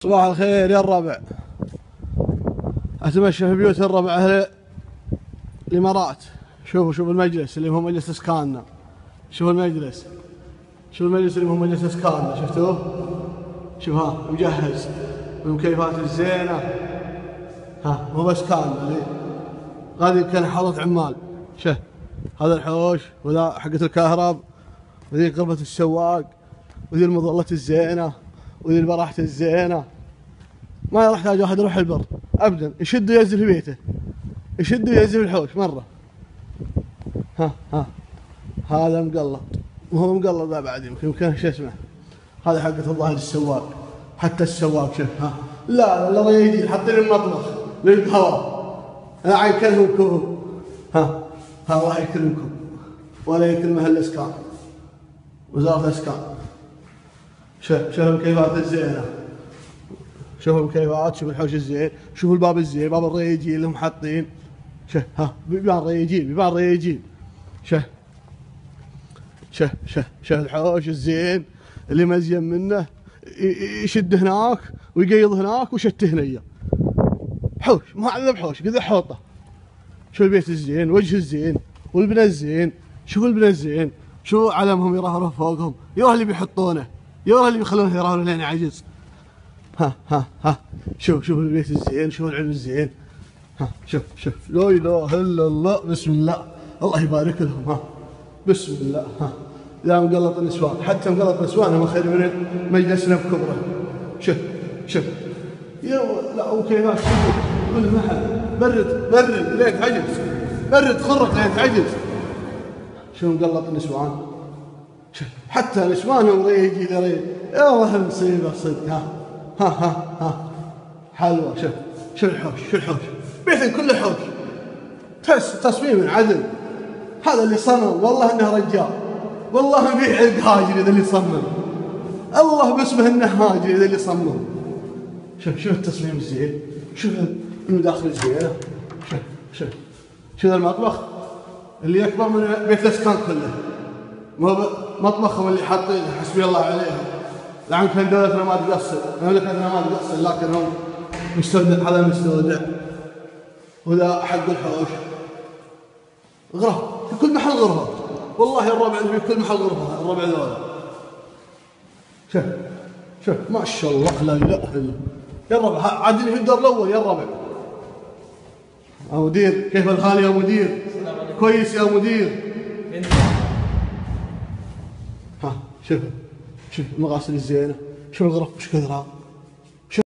صباح الخير يا الربع. أتمشى في بيوت الربع أهل الإمارات. شوفوا المجلس اللي هو مجلس إسكاننا. شوفوا المجلس اللي هو مجلس إسكاننا. شفتوه؟ شوف ها مجهز بالمكيفات الزينة. ها مو بس كان اللي هذه كان حوضة عمال. شوف هذا الحوش وذا حقة الكهرب وذي غرفة السواق وذي المظلة الزينة وذي البراحة الزينة. ما يحتاج واحد يروح البر ابدا، يشد وينزل في بيته، يشد وينزل في الحوش مره. ها هذا مقلط وهو مقلط ذا بعد يمكن شو اسمه هذا حقة الظاهر السواق. حتى السواق شوف ها لا يجي حاطين المطبخ للهواء. انا عين كلهم كوب. ها الله يكرمكم ولا يكرمه الاسكان، وزارة الاسكان. شوف المكيفات الزينة، شوفوا المكيفات، شوفوا الحوش الزين، شوفوا الباب الزين، باب الريجين اللي هم حاطين. شوف ها بيبان ريجين. شوف الحوش الزين اللي مزين منه يشد هناك ويقيض هناك ويشته هنيا. حوش ما عندنا بحوش كذا حوطه. شوف البيت الزين، وجه الزين والبناء الزين. شوفوا البناء الزين، شو علمهم يرهرف فوقهم، يا اللي بيحطونه يا اللي بيخلونه يرهرون لين عجز. ها شوف البيت الزين، شوف العلم الزين. ها شوف لا اله الا الله، بسم الله، الله يبارك لهم. ها بسم الله. ها لا مقلط النسوان، حتى مقلط النسوان هم خير من مجلسنا بكبره. شوف يا لا وكيفاش كل محل برد لين تعجز، برد خرق لين تعجز. شو مقلط النسوان، شوف حتى نسوانهم ريجي لريج. يا الله المصيبه صدق. ها حلوه. شوف الحوش بيت كله حوش. تصميم عدل. هذا اللي صمم والله انه رجال، والله ما فيه عرق هاجري ذا اللي صمم، الله باسمه انه هاجري ذا اللي صمم. شوف التصميم الزين، شوف المداخل الزينه. شوف المطبخ اللي اكبر من بيت الاسكان كله. مطبخهم اللي حاطينه حسبي الله عليهم. لعن كان دولتنا ما تقصر، مملكتنا ما تقصر، لكن هم مستودع. هذا مستودع وذا حق الحوش. غرف في كل محل غرفة، والله الربع في كل محل غرفة. الربع ذولا شوف ما شاء الله لا اله الا الله. يا الربع عادني في الدور الاول يا الربع. يا مدير كيف الحال يا مدير؟ كويس يا مدير. ها شوف المغاسل الزينة، شوف الغرف وش كثرها.